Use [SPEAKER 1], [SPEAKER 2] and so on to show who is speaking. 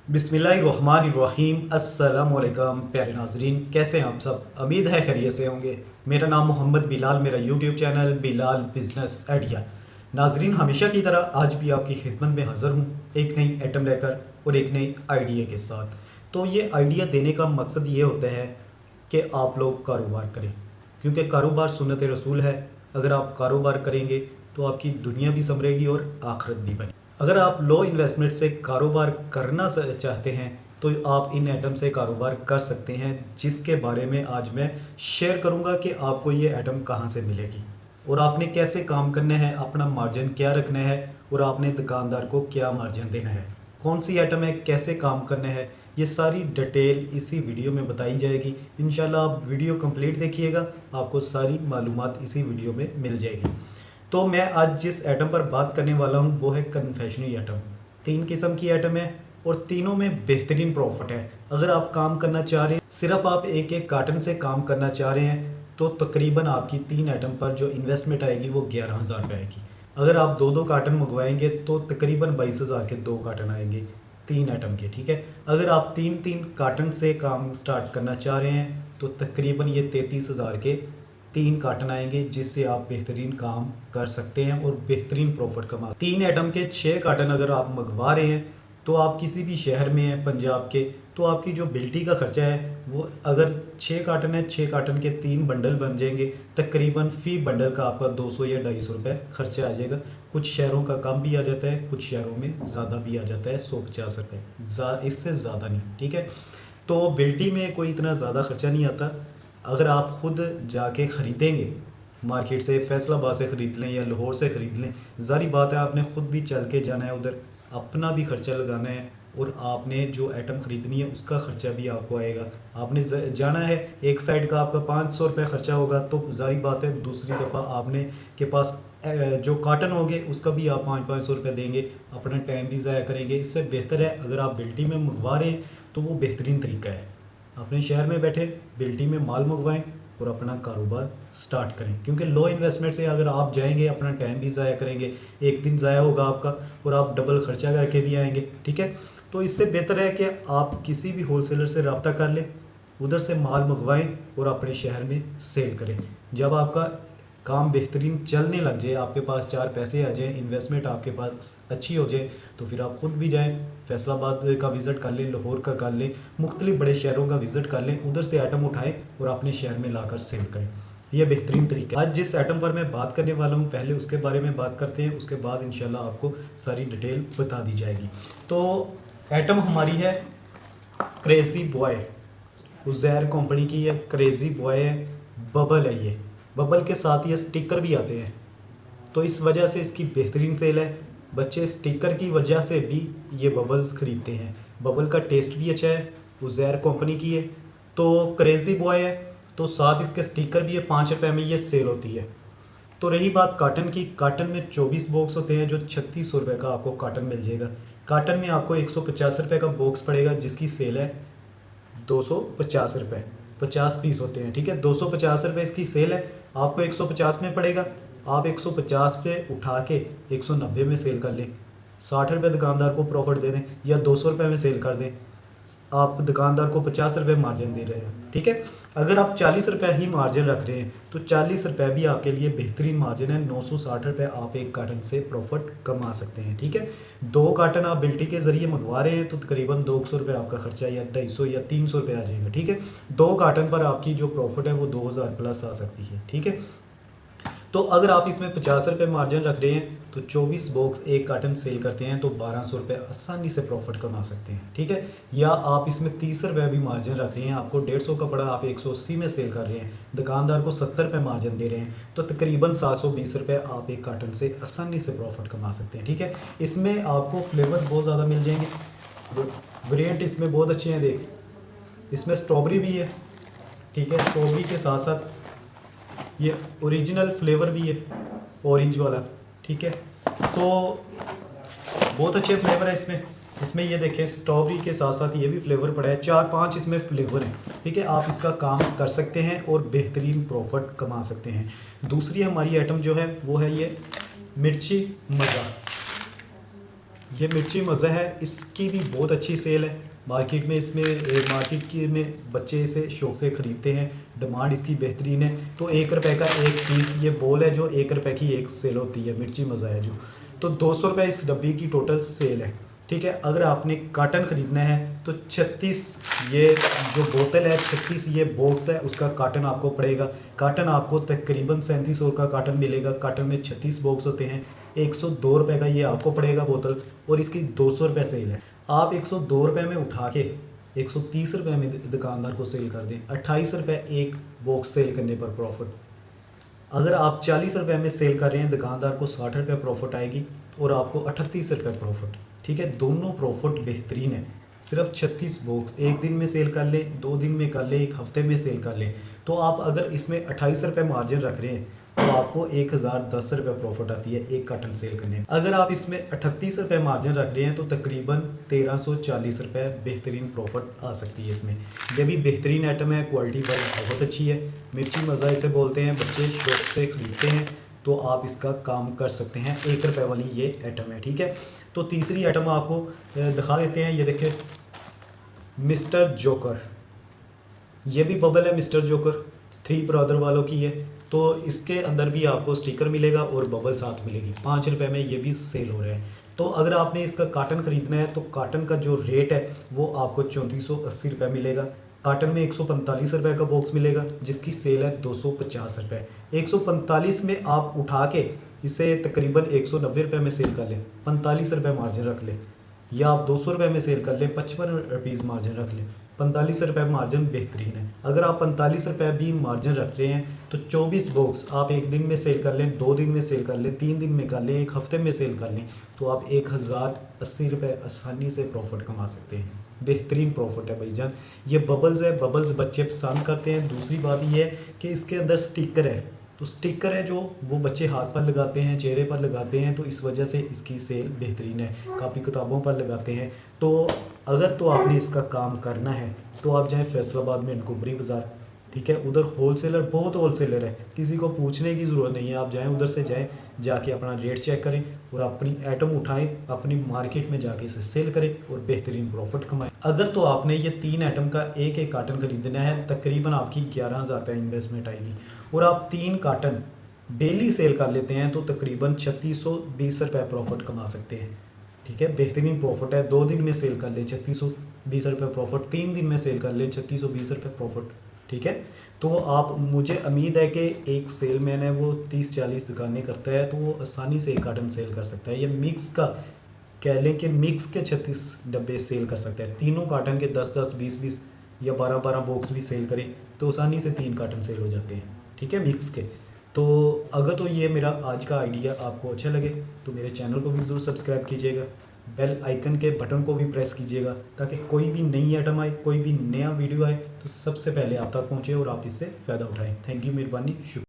[SPEAKER 1] बिस्मिल्लाहिर्रहमानिर्रहीम। अस्सलाम वालेकुम प्यारे नाजरीन, कैसे हैं आप सब? उम्मीद है खैरियत से होंगे। मेरा नाम मोहम्मद बिलाल, मेरा YouTube channel Bilal business idea. नाजरीन, हमेशा की तरह आज भी आपकी खिदमत में हाज़िर हूँ एक नई आइटम लेकर और एक नई आइडिया के साथ। तो ये आइडिया देने का मकसद ये होता है कि आप लोग कारोबार करें, क्योंकि कारोबार सुन्नत रसूल है। अगर आप कारोबार करेंगे तो आपकी दुनिया भी संभलेगी और आखिरत भी बनेगी। अगर आप लो इन्वेस्टमेंट से कारोबार करना चाहते हैं तो आप इन आइटम से कारोबार कर सकते हैं, जिसके बारे में आज मैं शेयर करूंगा कि आपको ये आइटम कहाँ से मिलेगी और आपने कैसे काम करना है, अपना मार्जिन क्या रखना है और आपने दुकानदार को क्या मार्जिन देना है, कौन सी आइटम है, कैसे काम करना है, ये सारी डिटेल इसी वीडियो में बताई जाएगी। इंशाल्लाह आप वीडियो कंप्लीट देखिएगा, आपको सारी मालूमात इसी वीडियो में मिल जाएगी। तो मैं आज जिस आइटम पर बात करने वाला हूँ वो है कन्फेक्शनरी आइटम। 3 किस्म की आइटम है और तीनों में बेहतरीन प्रॉफिट है। अगर आप काम करना चाह रहे हैं, सिर्फ आप एक एक कार्टन से काम करना चाह रहे हैं, तो तकरीबन आपकी 3 आइटम पर जो इन्वेस्टमेंट आएगी वो 11,000 रुपये आएगी। अगर आप 2-2 कार्टन मंगवाएंगे तो तकरीबन 22,000 के 2 कार्टन आएंगे 3 आइटम के। ठीक है, अगर आप 3-3 कार्टन से काम स्टार्ट करना चाह रहे हैं तो तकरीबन ये 33,000 के 3 कार्टन आएंगे, जिससे आप बेहतरीन काम कर सकते हैं और बेहतरीन प्रॉफिट कमा। 3 आइटम के 6 कार्टन अगर आप मंगवा रहे हैं तो आप किसी भी शहर में हैं पंजाब के, तो आपकी जो बिल्टी का खर्चा है वो, अगर 6 कार्टन है, 6 कार्टन के 3 बंडल बन जाएंगे, तकरीबन फ़ी बंडल का आपका 200 या 250 रुपये खर्चा आ जाएगा। कुछ शहरों का कम भी आ जाता है, कुछ शहरों में ज़्यादा भी आ जाता है, 150 रुपये, इससे ज़्यादा नहीं। ठीक है, तो बिल्टी में कोई इतना ज़्यादा खर्चा नहीं आता। अगर आप ख़ुद जाके ख़रीदेंगे मार्केट से, फैसलाबाद से ख़रीद लें या लाहौर से ख़रीद लें, ज़ाहिर बात है आपने ख़ुद भी चल के जाना है उधर, अपना भी खर्चा लगाना है और आपने जो आइटम ख़रीदनी है उसका ख़र्चा भी आपको आएगा। आपने जाना है, एक साइड का आपका 500 रुपये ख़र्चा होगा, तो ज़ाहिर बात है दूसरी दफ़ा आपने के पास जो कार्टन होंगे उसका भी आप 500-500 रुपये देंगे, अपना टाइम भी ज़ाया करेंगे। इससे बेहतर है अगर आप बिल्टी में मंगवा रहे हैं तो वो बेहतरीन तरीका है, अपने शहर में बैठे बिल्टी में माल मंगवाएं और अपना कारोबार स्टार्ट करें। क्योंकि लो इन्वेस्टमेंट से अगर आप जाएंगे अपना टाइम भी ज़ाया करेंगे, एक दिन ज़ाया होगा आपका और आप डबल खर्चा करके भी आएंगे। ठीक है, तो इससे बेहतर है कि आप किसी भी होलसेलर से रब्ता कर लें, उधर से माल मंगवाएं और अपने शहर में सेल करें। जब आपका काम बेहतरीन चलने लग जाए, आपके पास 4 पैसे आ जाएँ, इन्वेस्टमेंट आपके पास अच्छी हो जाए, तो फिर आप ख़ुद भी जाएं, फैसलाबाद का विज़िट कर लें, लाहौर का कर लें, मुख्तलिफ बड़े शहरों का विज़िट कर लें, उधर से आइटम उठाएं और अपने शहर में लाकर सेल करें। यह बेहतरीन तरीका है। आज जिस आइटम पर मैं बात करने वाला हूँ पहले उसके बारे में बात करते हैं, उसके बाद इंशाल्लाह आपको सारी डिटेल बता दी जाएगी। तो आइटम हमारी है क्रेज़ी बॉय, उज़ैर कंपनी की है, क्रेज़ी बॉय है, बबल है। ये बबल के साथ ये स्टिकर भी आते हैं, तो इस वजह से इसकी बेहतरीन सेल है। बच्चे स्टिकर की वजह से भी ये बबल्स ख़रीदते हैं। बबल का टेस्ट भी अच्छा है, उज़ैर कंपनी की है, तो क्रेज़ी बॉय है, तो साथ इसके स्टिकर भी है। 5 रुपये में ये सेल होती है। तो रही बात काटन की, काटन में 24 बॉक्स होते हैं, जो 3600 रुपये का आपको काटन मिल जाएगा। काटन में आपको 150 रुपये का बॉक्स पड़ेगा, जिसकी सेल है 250 रुपये, 50 पीस होते हैं। ठीक है, 250 रुपये इसकी सेल है, आपको 150 में पड़ेगा। आप 150 पे उठा के 190 में सेल कर लें, 60 रुपये दुकानदार को प्रॉफिट दे दें, या 200 रुपये में सेल कर दें, आप दुकानदार को 50 रुपये मार्जिन दे रहे हैं। ठीक है, अगर आप 40 रुपये ही मार्जिन रख रहे हैं तो 40 रुपये भी आपके लिए बेहतरीन मार्जिन है। 960 रुपये आप एक कार्टन से प्रॉफिट कमा सकते हैं। ठीक है, 2 कार्टन आप बिल्टी के ज़रिए मंगवा रहे हैं तो तकरीबन 200 रुपये आपका खर्चा या 250 या 300 रुपये आ जाएगा। ठीक है, 2 कार्टन पर आपकी जो प्रॉफिट है वो 2000 प्लस आ सकती है। ठीक है, तो अगर आप इसमें 50 रुपये मार्जिन रख रहे हैं तो 24 बॉक्स एक कार्टन सेल करते हैं तो 1200 रुपये आसानी से प्रॉफिट कमा सकते हैं। ठीक है, या आप इसमें 30 रुपये भी मार्जिन रख रहे हैं, आपको 150 का पड़ा, आप 180 में सेल कर रहे हैं, दुकानदार को 70 रुपये मार्जिन दे रहे हैं, तो तकरीबन 720 रुपये आप एक कार्टन से आसानी से प्रॉफिट कमा सकते हैं। ठीक है, इसमें आपको फ्लेवर बहुत ज़्यादा मिल जाएंगे, वेरिएंट इसमें बहुत अच्छे हैं। देख, इसमें स्ट्रॉबेरी भी है। ठीक है, स्ट्रॉबेरी के साथ साथ ये ओरिजिनल फ्लेवर भी है, ऑरेंज वाला। ठीक है, तो बहुत अच्छे फ्लेवर है इसमें ये देखें, स्ट्रॉबेरी के साथ साथ ये भी फ्लेवर पड़ा है, 4-5 इसमें फ्लेवर हैं। ठीक है, आप इसका काम कर सकते हैं और बेहतरीन प्रॉफिट कमा सकते हैं। दूसरी हमारी आइटम जो है वो है ये मिर्ची मज़ा। ये मिर्ची मज़ा है, इसकी भी बहुत अच्छी सेल है मार्केट में। इसमें मार्केट की में बच्चे इसे शौक से ख़रीदते हैं, डिमांड इसकी बेहतरीन है। तो 1 रुपये का एक पीस ये बॉल है जो 1 रुपये की एक सेल होती है, मिर्ची मज़ा है जो। तो 200 रुपये इस डब्बी की टोटल सेल है, ठीक है। अगर आपने काटन ख़रीदना है तो 36 ये जो बोतल है, 36 ये बॉक्स है, उसका काटन आपको पड़ेगा। काटन आपको तकरीबन 3700 का काटन मिलेगा। काटन में 36 बॉक्स होते हैं। 102 रुपये का ये आपको पड़ेगा बोतल, और इसकी 200 रुपये सेल है। आप 102 रुपये में उठा के 130 रुपये में दुकानदार को सेल कर दें, 28 रुपये एक बॉक्स सेल करने पर प्रॉफिट। अगर आप 40 रुपये में सेल कर रहे हैं, दुकानदार को 60 रुपये प्रॉफिट आएगी और आपको 38 रुपये प्रॉफिट, ठीक है। दोनों प्रॉफिट बेहतरीन है। सिर्फ 36 बॉक्स एक दिन में सेल कर लें, 2 दिन में कर लें, 1 हफ्ते में सेल कर लें, तो आप अगर इसमें 28 रुपये मार्जिन रख रहे हैं तो आपको 1010 रुपये प्रॉफिट आती है एक कार्टन सेल करने में। अगर आप इसमें 38 रुपये मार्जिन रख रहे हैं तो तकरीबन 1340 रुपये बेहतरीन प्रॉफिट आ सकती है इसमें। ये भी बेहतरीन आइटम है, क्वालिटी बहुत अच्छी है। मिर्ची मज़ा इसे बोलते हैं, बच्चे शौक से ख़रीदते हैं, तो आप इसका काम कर सकते हैं। 1 रुपये वाली ये आइटम है, ठीक है। तो तीसरी आइटम आपको दिखा देते हैं। ये देखिए मिस्टर जोकर, ये भी बबल है मिस्टर जोकर, 3 ब्रदर वालों की है। तो इसके अंदर भी आपको स्टिकर मिलेगा और बबल साथ मिलेगी। 5 रुपये में ये भी सेल हो रहा है। तो अगर आपने इसका काटन ख़रीदना है तो काटन का जो रेट है वो आपको 3480 रुपये मिलेगा। काटन में 145 रुपये का बॉक्स मिलेगा जिसकी सेल है 250 रुपये। 145 में आप उठा के इसे तकरीबन 190 रुपये में सेल कर लें, 45 रुपये मार्जिन रख लें, या आप 200 रुपये में सेल कर लें, 55 रुपीज़ मार्जिन रख लें। 45 रुपये मार्जिन बेहतरीन है। अगर आप 45 रुपये भी मार्जिन रख रहे हैं तो 24 बॉक्स आप एक दिन में सेल कर लें, 2 दिन में सेल कर लें, 3 दिन में कर लें, 1 हफ्ते में सेल कर लें, तो आप 1080 रुपये आसानी से प्रॉफिट कमा सकते हैं। बेहतरीन प्रॉफिट है भाईजान। ये बबल्स है, बबल्स बच्चे पसंद करते हैं। दूसरी बात ये है कि इसके अंदर स्टिकर है, तो स्टिकर है जो वो बच्चे हाथ पर लगाते हैं, चेहरे पर लगाते हैं, तो इस वजह से इसकी सेल बेहतरीन है। कापी किताबों पर लगाते हैं। तो अगर तो आपने इसका काम करना है तो आप जाएं फैसलाबाद में इनकुमरी बाज़ार, ठीक है। उधर होलसेलर बहुत होलसेलर है, किसी को पूछने की ज़रूरत नहीं है। आप जाएं उधर से जाएं, जाके अपना रेट चेक करें और अपनी आइटम उठाएं, अपनी मार्केट में जाके इसे सेल करें और बेहतरीन प्रॉफिट कमाएं। अगर तो आपने ये 3 आइटम का एक एक कार्टन खरीदना है, तकरीबन आपकी 11,000 का इन्वेस्टमेंट आएगी, और आप 3 कार्टन डेली सेल कर लेते हैं तो तकरीबन 3620 रुपये प्रॉफिट कमा सकते हैं, ठीक है। बेहतरीन प्रॉफिट है। 2 दिन में सेल कर लें 3620 रुपये प्रॉफिट, 3 दिन में सेल कर लें 3620 रुपये प्रॉफिट, ठीक है। तो आप, मुझे उम्मीद है कि एक सेलमैन है वो 30-40 दुकानें करता है तो वो आसानी से एक कार्टन सेल कर सकता है। ये मिक्स का कह लें कि मिक्स के 36 डब्बे सेल कर सकता है। तीनों कार्टन के 10-10, 20-20 या 12-12 बॉक्स भी सेल करें तो आसानी से 3 कार्टन सेल हो जाते हैं, ठीक है, मिक्स के। तो अगर तो ये मेरा आज का आइडिया आपको अच्छा लगे तो मेरे चैनल को भी ज़रूर सब्सक्राइब कीजिएगा, बेल आइकन के बटन को भी प्रेस कीजिएगा, ताकि कोई भी नई आइटम आए, कोई भी नया वीडियो आए तो सबसे पहले आप तक पहुँचे और आप इससे फ़ायदा उठाएं। थैंक यू, मेहरबानी, शुक्रिया।